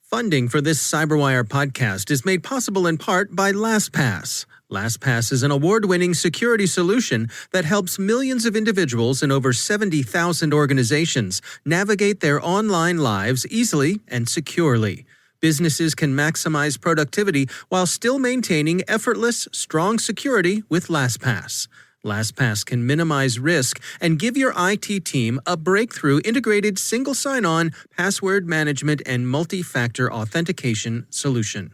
Funding for this CyberWire podcast is made possible in part by LastPass. LastPass is an award-winning security solution that helps millions of individuals in over 70,000 organizations navigate their online lives easily and securely. Businesses can maximize productivity while still maintaining effortless, strong security with LastPass. LastPass can minimize risk and give your IT team a breakthrough integrated single sign-on, password management, and multi-factor authentication solution.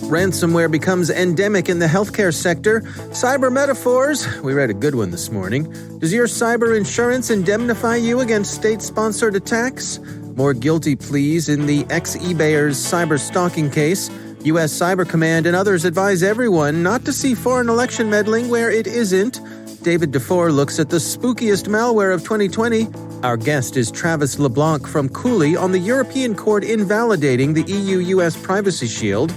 Ransomware becomes endemic in the healthcare sector. Cyber metaphors. We read a good one this morning. Does your cyber insurance indemnify you against state-sponsored attacks? More guilty pleas in the ex-eBayers Cyberstalking case. U.S. Cyber Command and others advise everyone not to see foreign election meddling where it isn't. David DeFore looks at the spookiest malware of 2020. Our guest is Travis LeBlanc from Cooley on the European Court invalidating the EU-US Privacy Shield.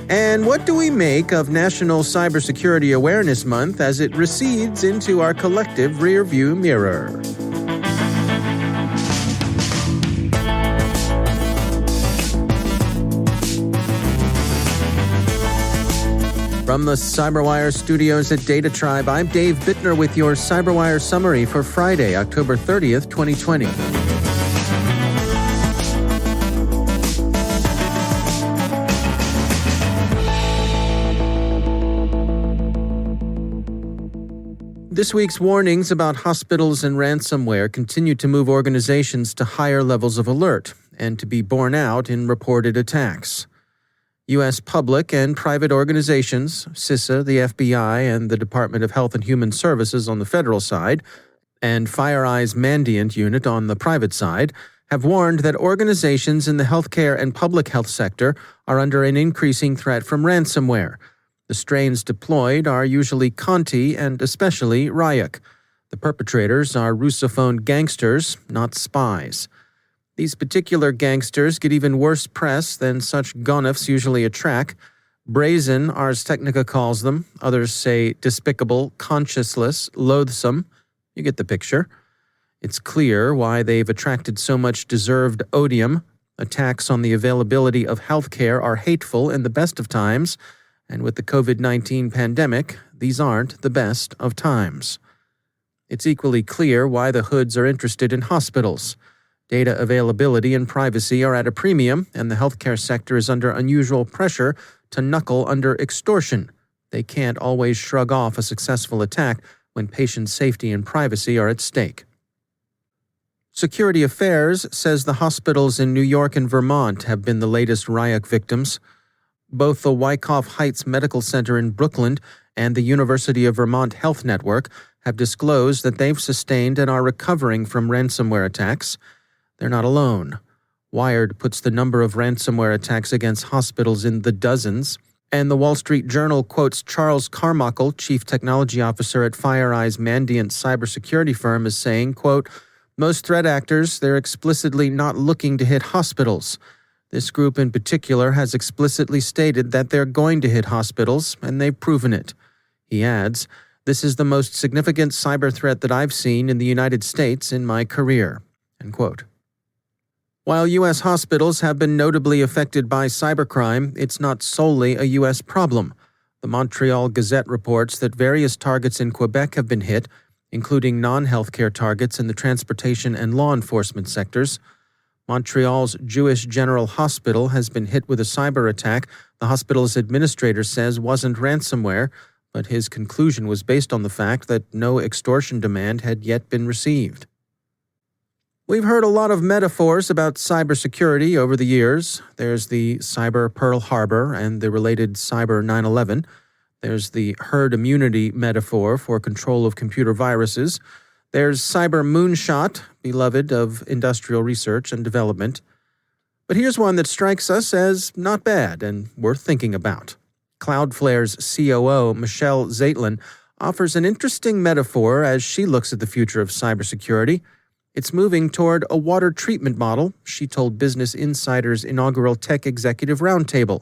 And what do we make of National Cybersecurity Awareness Month as it recedes into our collective rearview mirror? From the CyberWire studios at Data Tribe, I'm Dave Bittner with your CyberWire summary for Friday, October 30th, 2020. This week's warnings about hospitals and ransomware continue to move organizations to higher levels of alert and to be borne out in reported attacks. U.S. public and private organizations, CISA, the FBI, and the Department of Health and Human Services on the federal side, and FireEye's Mandiant unit on the private side, have warned that organizations in the healthcare and public health sector are under an increasing threat from ransomware. The strains deployed are usually Conti and especially Ryuk. The perpetrators are Russophone gangsters, not spies. These particular gangsters get even worse press than such gonifs usually attract. Brazen, Ars Technica calls them. Others say despicable, conscienceless, loathsome. You get the picture. It's clear why they've attracted so much deserved odium. Attacks on the availability of healthcare are hateful in the best of times, and with the COVID-19 pandemic, these aren't the best of times. It's equally clear why the hoods are interested in hospitals. Data availability and privacy are at a premium, and the healthcare sector is under unusual pressure to knuckle under extortion. They can't always shrug off a successful attack when patient safety and privacy are at stake. Security Affairs says the hospitals in New York and Vermont have been the latest Ryuk victims. Both the Wyckoff Heights Medical Center in Brooklyn and the University of Vermont Health Network have disclosed that they've sustained and are recovering from ransomware attacks. They're not alone. Wired puts the number of ransomware attacks against hospitals in the dozens, and the Wall Street Journal quotes Charles Carmichael, Chief Technology Officer at FireEye's Mandiant cybersecurity firm, as saying, quote, "Most threat actors, they're explicitly not looking to hit hospitals. This group in particular has explicitly stated that they're going to hit hospitals, and they've proven it." He adds, "This is the most significant cyber threat that I've seen in the United States in my career." End quote. While U.S. hospitals have been notably affected by cybercrime, it's not solely a U.S. problem. The Montreal Gazette reports that various targets in Quebec have been hit, including non-healthcare targets in the transportation and law enforcement sectors. Montreal's Jewish General Hospital has been hit with a cyber attack the hospital's administrator says wasn't ransomware, but his conclusion was based on the fact that no extortion demand had yet been received. We've heard a lot of metaphors about cybersecurity over the years. There's the cyber Pearl Harbor and the related cyber 9/11. There's the herd immunity metaphor for control of computer viruses. There's cyber moonshot, beloved of industrial research and development. But here's one that strikes us as not bad and worth thinking about. Cloudflare's COO, Michelle Zaitlin, offers an interesting metaphor as she looks at the future of cybersecurity. It's moving toward a water treatment model, she told Business Insider's inaugural Tech Executive Roundtable.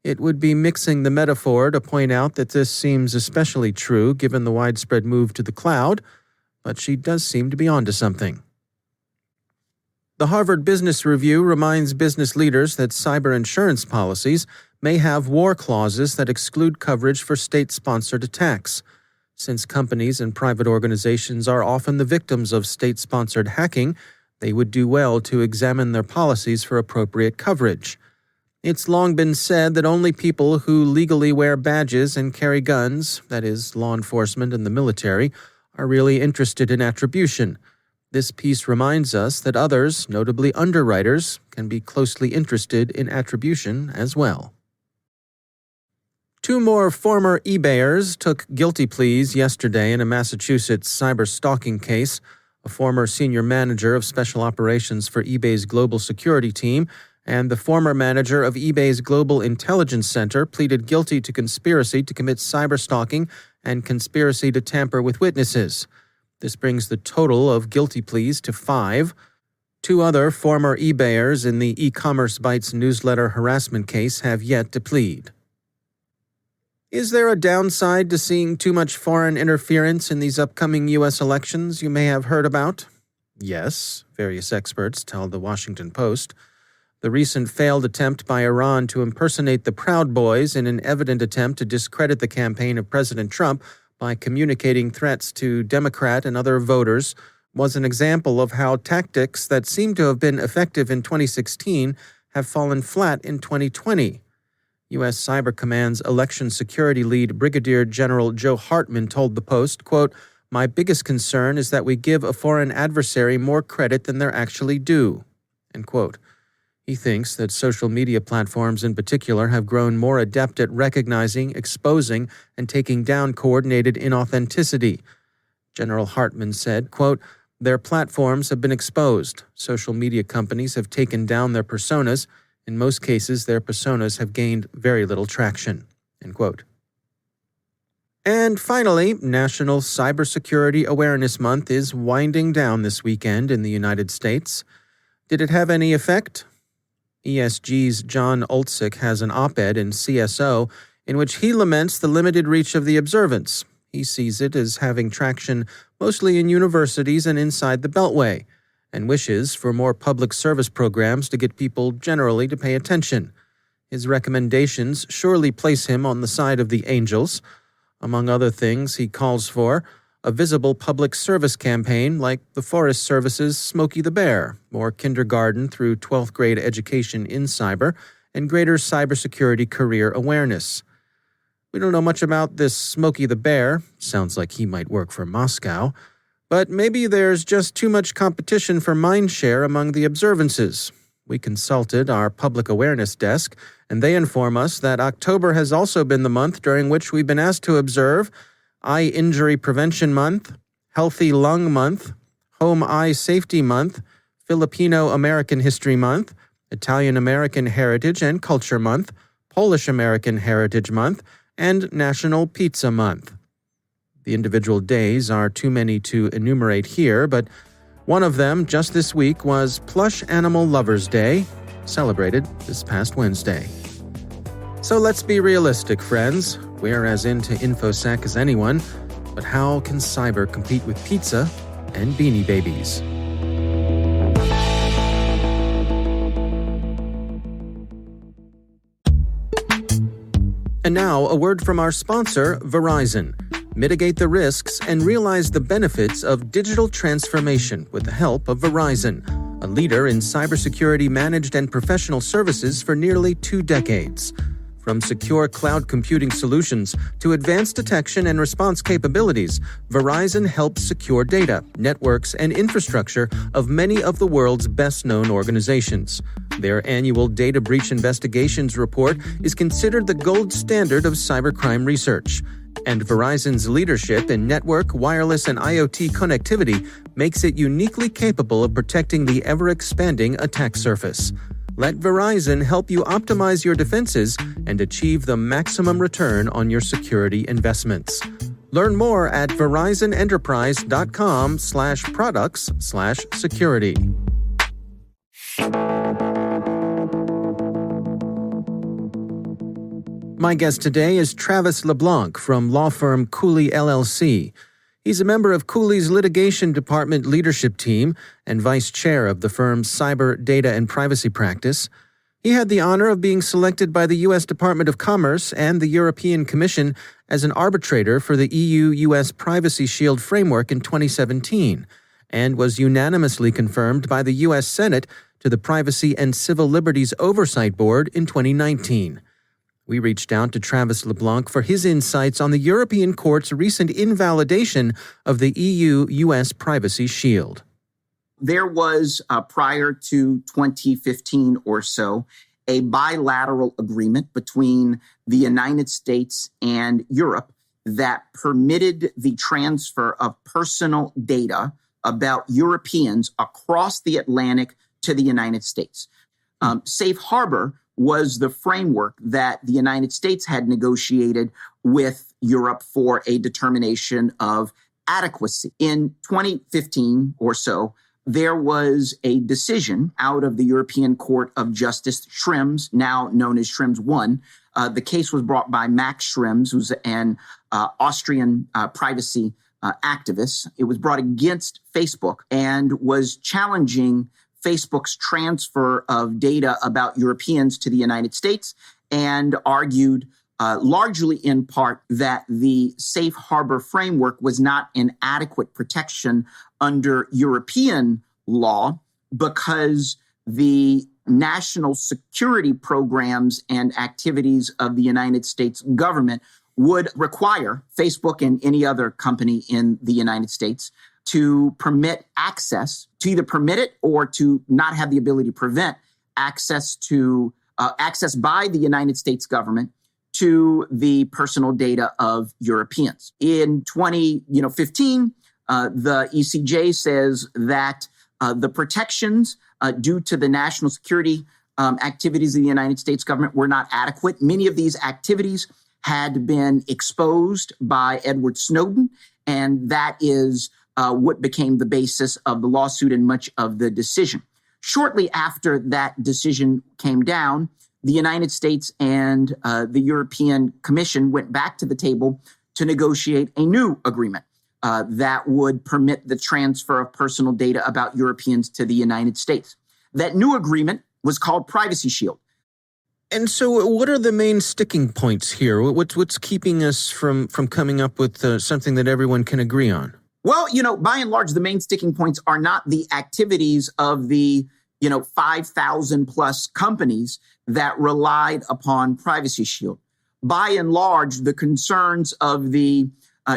It would be mixing the metaphor to point out that this seems especially true given the widespread move to the cloud, but she does seem to be onto something. The Harvard Business Review reminds business leaders that cyber insurance policies may have war clauses that exclude coverage for state-sponsored attacks. Since companies and private organizations are often the victims of state-sponsored hacking, they would do well to examine their policies for appropriate coverage. It's long been said that only people who legally wear badges and carry guns, that is, law enforcement and the military, are really interested in attribution. This piece reminds us that others, notably underwriters, can be closely interested in attribution as well. 2 more former eBayers took guilty pleas yesterday in a Massachusetts cyberstalking case. A former senior manager of special operations for eBay's global security team and the former manager of eBay's Global Intelligence Center pleaded guilty to conspiracy to commit cyberstalking and conspiracy to tamper with witnesses. This brings the total of guilty pleas to 5. 2 other former eBayers in the E-commerce Bytes newsletter harassment case have yet to plead. Is there a downside to seeing too much foreign interference in these upcoming U.S. elections you may have heard about? Yes, various experts tell the Washington Post. The recent failed attempt by Iran to impersonate the Proud Boys in an evident attempt to discredit the campaign of President Trump by communicating threats to Democrat and other voters was an example of how tactics that seemed to have been effective in 2016 have fallen flat in 2020. U.S. Cyber Command's election security lead Brigadier General Joe Hartman told the Post, quote, "My biggest concern is that we give a foreign adversary more credit than they're actually due," end quote. He thinks that social media platforms in particular have grown more adept at recognizing, exposing, and taking down coordinated inauthenticity. General Hartman said, quote, "Their platforms have been exposed. Social media companies have taken down their personas. In most cases, their personas have gained very little traction," end quote. And finally, National Cybersecurity Awareness Month is winding down this weekend in the United States. Did it have any effect? ESG's John Olczyk has an op-ed in CSO in which he laments the limited reach of the observance. He sees it as having traction mostly in universities and inside the Beltway, and wishes for more public service programs to get people generally to pay attention. His recommendations surely place him on the side of the angels. Among other things, he calls for a visible public service campaign like the Forest Service's Smokey the Bear, more kindergarten through 12th grade education in cyber, and greater cybersecurity career awareness. We don't know much about this Smokey the Bear. Sounds like he might work for Moscow. But maybe there's just too much competition for mindshare among the observances. We consulted our public awareness desk, and they inform us that October has also been the month during which we've been asked to observe Eye Injury Prevention Month, Healthy Lung Month, Home Eye Safety Month, Filipino American History Month, Italian American Heritage and Culture Month, Polish American Heritage Month, and National Pizza Month. The individual days are too many to enumerate here, but one of them just this week was Plush Animal Lovers Day, celebrated this past Wednesday. So let's be realistic, friends. We're as into InfoSec as anyone, but how can cyber compete with pizza and Beanie Babies? And now, a word from our sponsor, Verizon. Mitigate the risks and realize the benefits of digital transformation with the help of Verizon, a leader in cybersecurity managed and professional services for nearly 2 decades. From secure cloud computing solutions to advanced detection and response capabilities, Verizon helps secure data, networks, and infrastructure of many of the world's best-known organizations. Their annual Data Breach Investigations report is considered the gold standard of cybercrime research. And Verizon's leadership in network, wireless, and IoT connectivity makes it uniquely capable of protecting the ever-expanding attack surface. Let Verizon help you optimize your defenses and achieve the maximum return on your security investments. Learn more at VerizonEnterprise.com/products/security. My guest today is Travis LeBlanc from law firm Cooley LLC. He's a member of Cooley's litigation department leadership team and vice chair of the firm's cyber, data, and privacy practice. He had the honor of being selected by the U.S. Department of Commerce and the European Commission as an arbitrator for the EU-U.S. Privacy Shield framework in 2017, and was unanimously confirmed by the U.S. Senate to the Privacy and Civil Liberties Oversight Board in 2019. We reached out to Travis LeBlanc for his insights on the European Court's recent invalidation of the EU-U.S. Privacy Shield. There was, prior to 2015 or so, a bilateral agreement between the United States and Europe that permitted the transfer of personal data about Europeans across the Atlantic to the United States. Safe Harbor was the framework that the United States had negotiated with Europe for a determination of adequacy. In 2015 or so, there was a decision out of the European Court of Justice, Schrems, now known as Schrems 1. The case was brought by Max Schrems, who's an Austrian privacy activist. It was brought against Facebook and was challenging Facebook's transfer of data about Europeans to the United States, and argued largely in part that the Safe Harbor framework was not an adequate protection under European law because the national security programs and activities of the United States government would require Facebook and any other company in the United States to permit access, to either permit it or to not have the ability to prevent access to access by the United States government to the personal data of Europeans. In 2015, the ECJ says that the protections due to the national security activities of the United States government were not adequate. Many of these activities had been exposed by Edward Snowden, and that is what became the basis of the lawsuit and much of the decision. Shortly after that decision came down, the United States and the European Commission went back to the table to negotiate a new agreement that would permit the transfer of personal data about Europeans to the United States. That new agreement was called Privacy Shield. And so what are the main sticking points here? What's keeping us from coming up with something that everyone can agree on? Well, by and large, the main sticking points are not the activities of the 5,000 plus companies that relied upon Privacy Shield. By and large, the concerns of the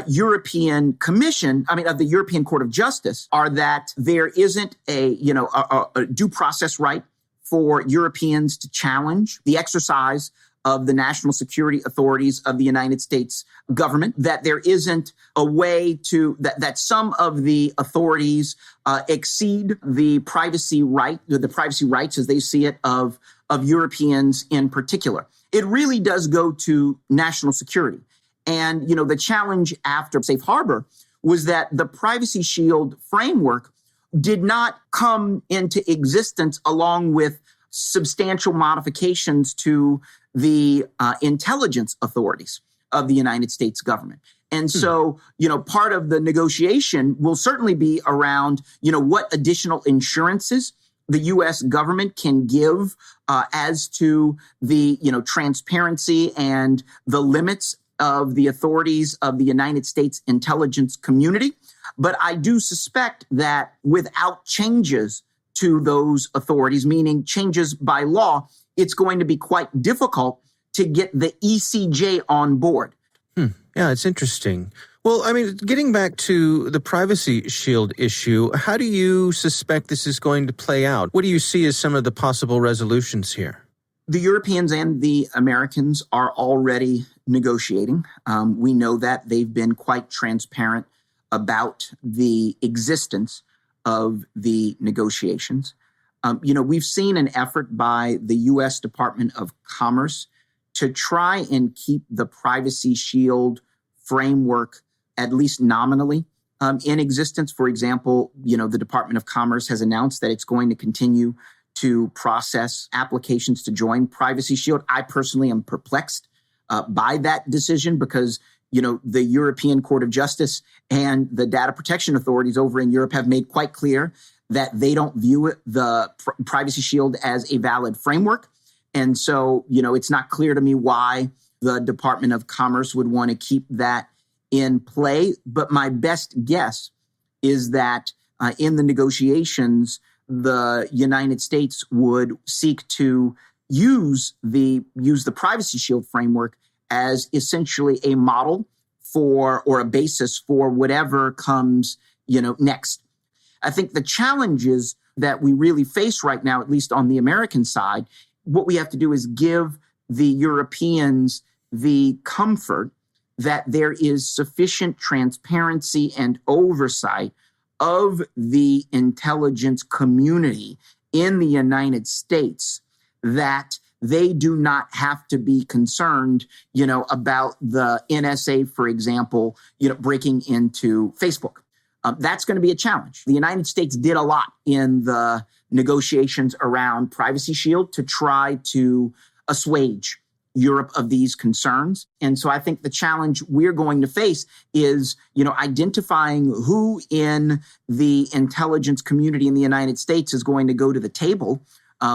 European Commission, of the European Court of Justice, are that there isn't a due process right for Europeans to challenge the exercise of the national security authorities of the United States government, that there isn't a way to, that some of the authorities exceed the privacy rights as they see it of Europeans in particular. It really does go to national security. And, the challenge after Safe Harbor was that the Privacy Shield framework did not come into existence along with substantial modifications to the intelligence authorities of the United States government. And so, part of the negotiation will certainly be around, what additional insurances the U.S. government can give as to the, transparency and the limits of the authorities of the United States intelligence community. But I do suspect that without changes to those authorities, meaning changes by law, it's going to be quite difficult to get the ECJ on board. Yeah, it's interesting. Well, getting back to the Privacy Shield issue, how do you suspect this is going to play out? What do you see as some of the possible resolutions here? The Europeans and the Americans are already negotiating. We know that they've been quite transparent about the existence of the negotiations. We've seen an effort by the U.S. Department of Commerce to try and keep the Privacy Shield framework, at least nominally, in existence. For example, the Department of Commerce has announced that it's going to continue to process applications to join Privacy Shield. I personally am perplexed by that decision because the European Court of Justice and the data protection authorities over in Europe have made quite clear that they don't view the Privacy Shield as a valid framework. And so, it's not clear to me why the Department of Commerce would want to keep that in play. But my best guess is that in the negotiations, the United States would seek to use the Privacy Shield framework as essentially a model for or a basis for whatever comes, next. I think the challenges that we really face right now, at least on the American side, what we have to do is give the Europeans the comfort that there is sufficient transparency and oversight of the intelligence community in the United States that they do not have to be concerned, about the NSA, for example, breaking into Facebook. That's going to be a challenge. The United States did a lot in the negotiations around Privacy Shield to try to assuage Europe of these concerns. And so I think the challenge we're going to face is, identifying who in the intelligence community in the United States is going to go to the table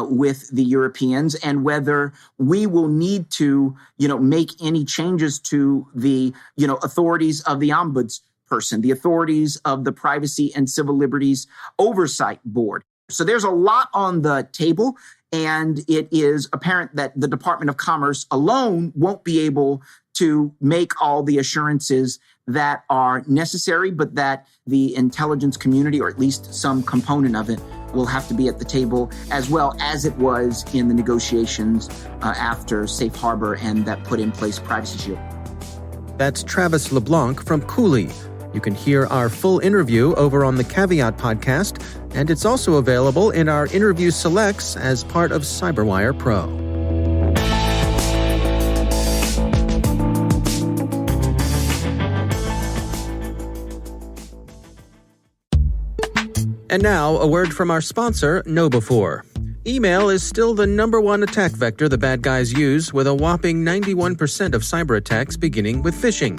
with the Europeans, and whether we will need to, make any changes to the, authorities of the ombudsperson, the authorities of the Privacy and Civil Liberties Oversight Board. So there's a lot on the table, and it is apparent that the Department of Commerce alone won't be able to make all the assurances that are necessary, but that the intelligence community, or at least some component of it, will have to be at the table, as well as it was in the negotiations after Safe Harbor and that put in place Privacy Shield. That's Travis LeBlanc from Cooley. You can hear our full interview over on the Caveat podcast, and it's also available in our interview selects as part of CyberWire Pro. And now, a word from our sponsor, KnowBe4. Email is still the number one attack vector the bad guys use, with a whopping 91% of cyber attacks beginning with phishing.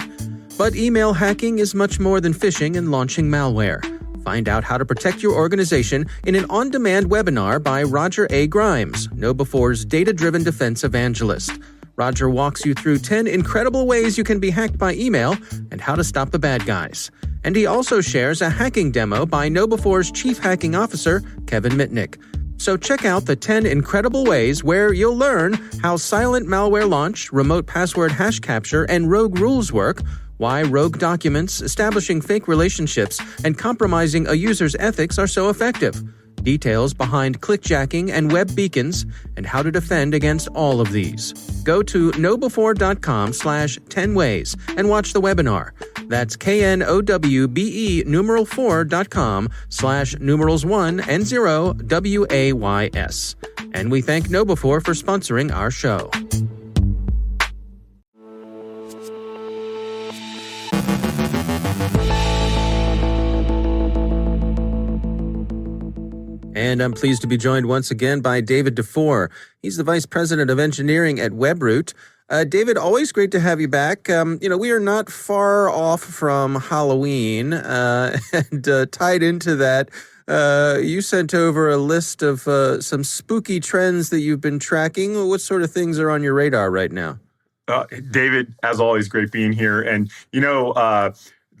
But email hacking is much more than phishing and launching malware. Find out how to protect your organization in an on-demand webinar by Roger A. Grimes, KnowBe4's data-driven defense evangelist. Roger walks you through 10 incredible ways you can be hacked by email and how to stop the bad guys. And he also shares a hacking demo by KnowBe4's Chief Hacking Officer, Kevin Mitnick. So check out the 10 incredible ways where you'll learn how silent malware launch, remote password hash capture, and rogue rules work, why rogue documents, establishing fake relationships, and compromising a user's ethics are so effective, details behind clickjacking and web beacons, and how to defend against all of these. Go to knowbe4.com/10 ways and watch the webinar. That's knowbe4.com/1 and 0 WAYS. And we thank KnowBe4 for sponsoring our show. And I'm pleased to be joined once again by David Dufour. He's the Vice President of Engineering at WebRoot. David, always great to have you back. We are not far off from Halloween, and tied into that, you sent over a list of some spooky trends that you've been tracking. What sort of things are on your radar right now? David, as always, great being here. And,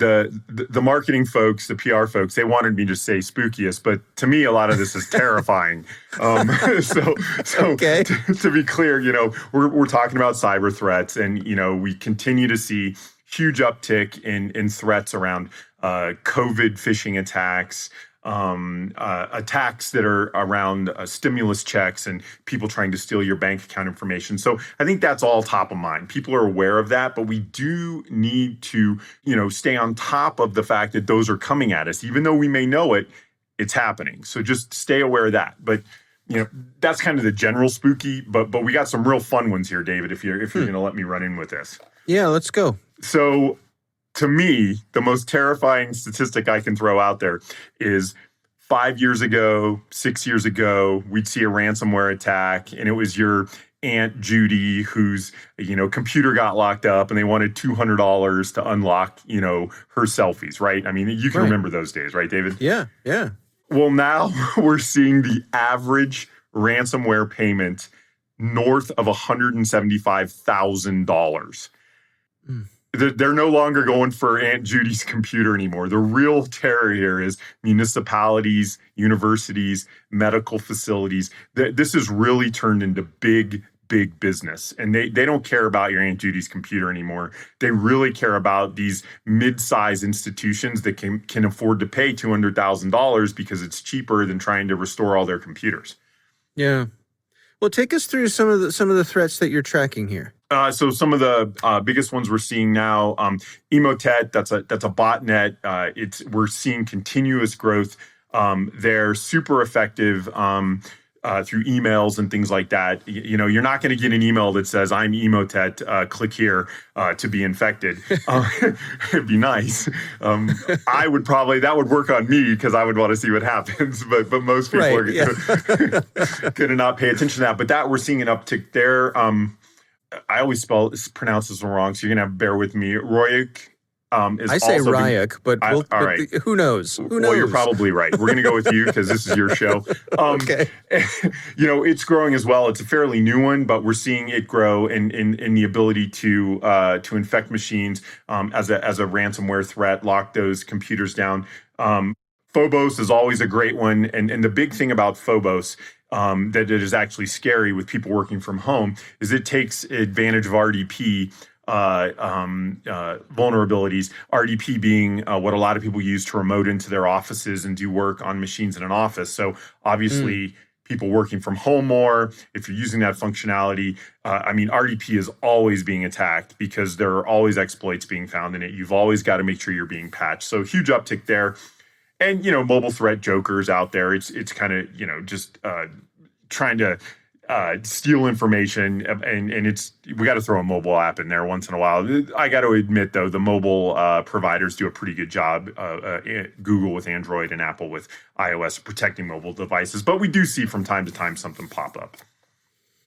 the marketing folks, the PR folks, they wanted me to say spookiest, but to me, a lot of this is terrifying. So okay. To be clear, we're talking about cyber threats, and we continue to see huge uptick in threats around COVID phishing attacks. Attacks that are around stimulus checks and people trying to steal your bank account information. So I think that's all top of mind. People are aware of that, but we do need to, stay on top of the fact that those are coming at us. Even though we may know it, it's happening. So just stay aware of that. But that's kind of the general spooky, but we got some real fun ones here, David, if you're going to let me run in with this. Yeah, let's go. So to me, the most terrifying statistic I can throw out there is 5 years ago, 6 years ago, we'd see a ransomware attack, and it was your Aunt Judy whose, computer got locked up and they wanted $200 to unlock, her selfies, right? I mean, you can remember those days, right, David? Yeah. Well, now we're seeing the average ransomware payment north of $175,000. They're no longer going for Aunt Judy's computer anymore. The real terror here is municipalities, universities, medical facilities. This has really turned into big business. And they don't care about your Aunt Judy's computer anymore. They really care about these mid-size institutions that can afford to pay $200,000 because it's cheaper than trying to restore all their computers. Yeah. Well, take us through some of the threats that you're tracking here. So some of the biggest ones we're seeing now, Emotet, that's a botnet. We're seeing continuous growth. They're super effective through emails and things like that. You're not going to get an email that says, "I'm Emotet, click here to be infected." It'd be nice. That would work on me because I would want to see what happens. But most people are going to not pay attention to that. But that we're seeing an uptick there. I always pronounce this wrong, so you're going to have to bear with me. Ryuk is I say Ryuk, but right. Who knows? Who knows? Well, you're probably right. We're going to go with you because this is your show. Okay. It's growing as well. It's a fairly new one, but we're seeing it grow in the ability to infect machines as a ransomware threat, lock those computers down. Phobos is always a great one, and the big thing about Phobos that it is actually scary with people working from home is it takes advantage of RDP vulnerabilities, RDP being what a lot of people use to remote into their offices and do work on machines in an office. So obviously people working from home more, if you're using that functionality, RDP is always being attacked because there are always exploits being found in it. You've always got to make sure you're being patched. So huge uptick there. And, mobile threat jokers out there, it's kind of, just trying to steal information. And we got to throw a mobile app in there once in a while. I got to admit, though, the mobile providers do a pretty good job, Google with Android and Apple with iOS, protecting mobile devices. But we do see from time to time something pop up.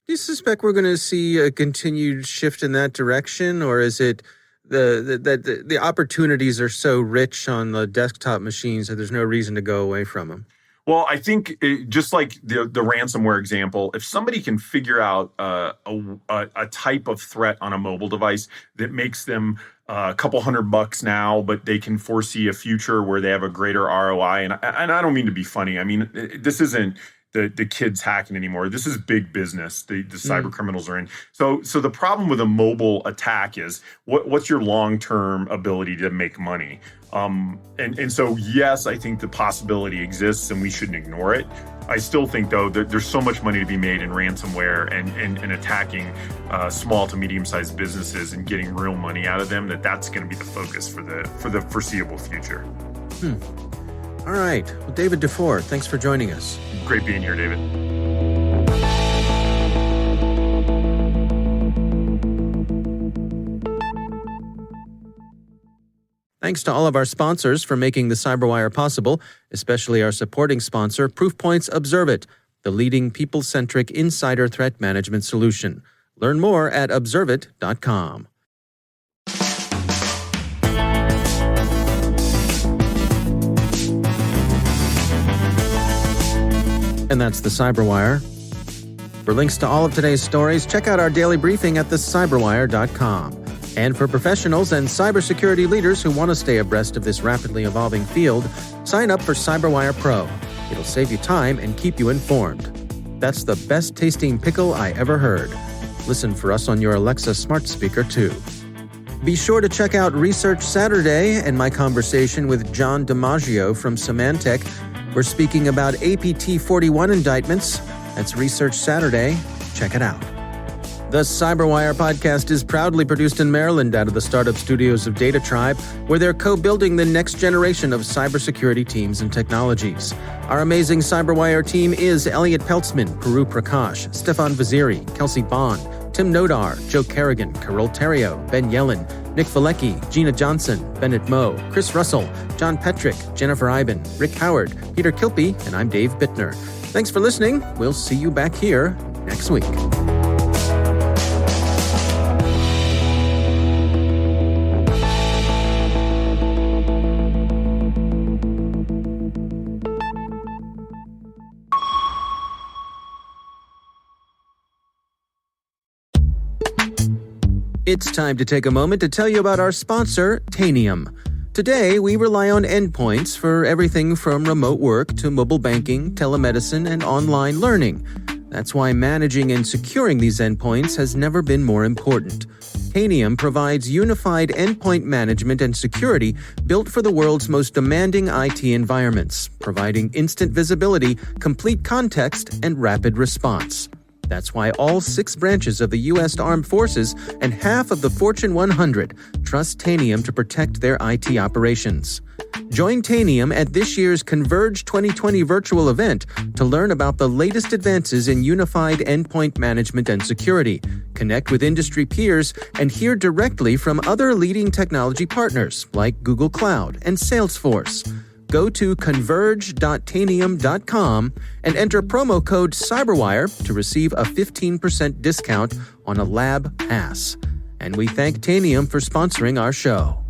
Do you suspect we're going to see a continued shift in that direction, or is it the opportunities are so rich on the desktop machines that there's no reason to go away from them? Well, I think just like the ransomware example, if somebody can figure out a type of threat on a mobile device that makes them a couple $100 now, but they can foresee a future where they have a greater ROI, and I don't mean to be funny. I mean, this isn't the kids hacking anymore. This is big business. The cyber criminals are in. So the problem with a mobile attack is what's your long-term ability to make money? And so, yes, I think the possibility exists and we shouldn't ignore it. I still think, though, that there's so much money to be made in ransomware and attacking small to medium-sized businesses and getting real money out of them that's going to be the focus for the foreseeable future. All right. Well, David DeFore, thanks for joining us. Great being here, David. Thanks to all of our sponsors for making the CyberWire possible, especially our supporting sponsor, Proofpoint's Observe It, the leading people-centric insider threat management solution. Learn more at observeit.com. And that's the CyberWire. For links to all of today's stories, check out our daily briefing at thecyberwire.com. And for professionals and cybersecurity leaders who want to stay abreast of this rapidly evolving field, sign up for CyberWire Pro. It'll save you time and keep you informed. That's the best tasting pickle I ever heard. Listen for us on your Alexa smart speaker, too. Be sure to check out Research Saturday and my conversation with John DiMaggio from Symantec. We're speaking about APT41 indictments. That's Research Saturday. Check it out. The CyberWire podcast is proudly produced in Maryland out of the startup studios of Data Tribe, where they're co-building the next generation of cybersecurity teams and technologies. Our amazing CyberWire team is Elliot Peltzman, Puru Prakash, Stefan Vaziri, Kelsey Bond, Tim Nodar, Joe Kerrigan, Carol Terrio, Ben Yellen, Nick Valecki, Gina Johnson, Bennett Moe, Chris Russell, John Petrick, Jennifer Iben, Rick Howard, Peter Kilpie, and I'm Dave Bittner. Thanks for listening. We'll see you back here next week. It's time to take a moment to tell you about our sponsor, Tanium. Today, we rely on endpoints for everything from remote work to mobile banking, telemedicine, and online learning. That's why managing and securing these endpoints has never been more important. Tanium provides unified endpoint management and security built for the world's most demanding IT environments, providing instant visibility, complete context, and rapid response. That's why all 6 branches of the U.S. Armed Forces and half of the Fortune 100 trust Tanium to protect their IT operations. Join Tanium at this year's Converge 2020 virtual event to learn about the latest advances in unified endpoint management and security, connect with industry peers, and hear directly from other leading technology partners like Google Cloud and Salesforce. Go to converge.tanium.com and enter promo code CyberWire to receive a 15% discount on a lab pass. And we thank Tanium for sponsoring our show.